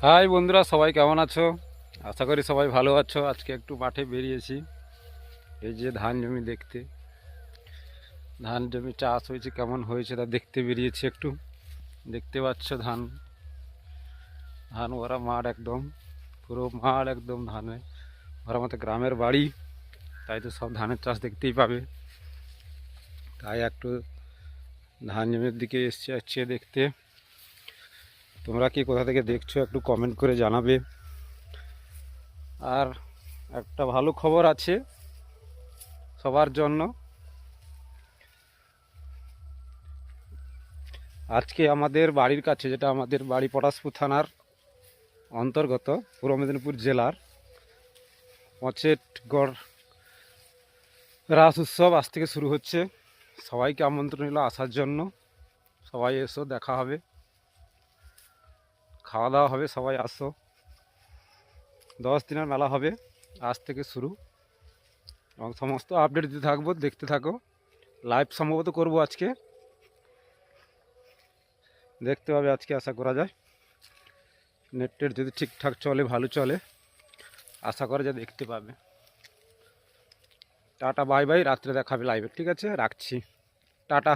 High বন্ধুরা, সবাই কেমন আছো? আশা করি সবাই ভালো আছো। আজকে একটু মাঠে বেরিয়েছি। এই যে ধান জমি দেখতে, ধান জমি চাষ হয়েছে, কেমন হয়েছে তা দেখতে বেরিয়েছি একটু। দেখতে পাচ্ছ ধান, ধান ভরা মাঠ, একদম পুরো মাঠ একদম ধানে ভরা মতো। গ্রামের বাড়ি, তাই তো সব ধানের চাষ দেখতেই পাবে। তাই একটু ধান জমির দিকে এসছে দেখতে। তোমরা কি কোথা থেকে দেখছো একটু কমেন্ট করে জানাবে। আর একটা ভালো খবর আছে সবার জন্য। আজকে আমাদের বাড়ির কাছে, যেটা আমাদের বাড়ি পটাশপুর থানার অন্তর্গত, পূর্ব মেদিনীপুর জেলার পচেটগড় রাস উৎসব আজ থেকে শুরু হচ্ছে। সবাইকে আমন্ত্রণ হলো আসার জন্য। সবাই এসো, দেখা হবে, খাওয়া দাওয়া হবে, সবাই আসো। 10 দিনের মেলা হবে, আজ থেকে শুরু। এবং সমস্ত আপডেট দিতে থাকবো, দেখতে থাকো। লাইভ সম্ভবত করব আজকে, দেখতে পাবে আজকে, আশা করা যায়। নেটের যদি ঠিকঠাক চলে, ভালো চলে, আশা করা যায় দেখতে পাবে। টাটা বাই বাই, রাত্রে দেখাবে লাইভে। ঠিক আছে, রাখছি, টাটা।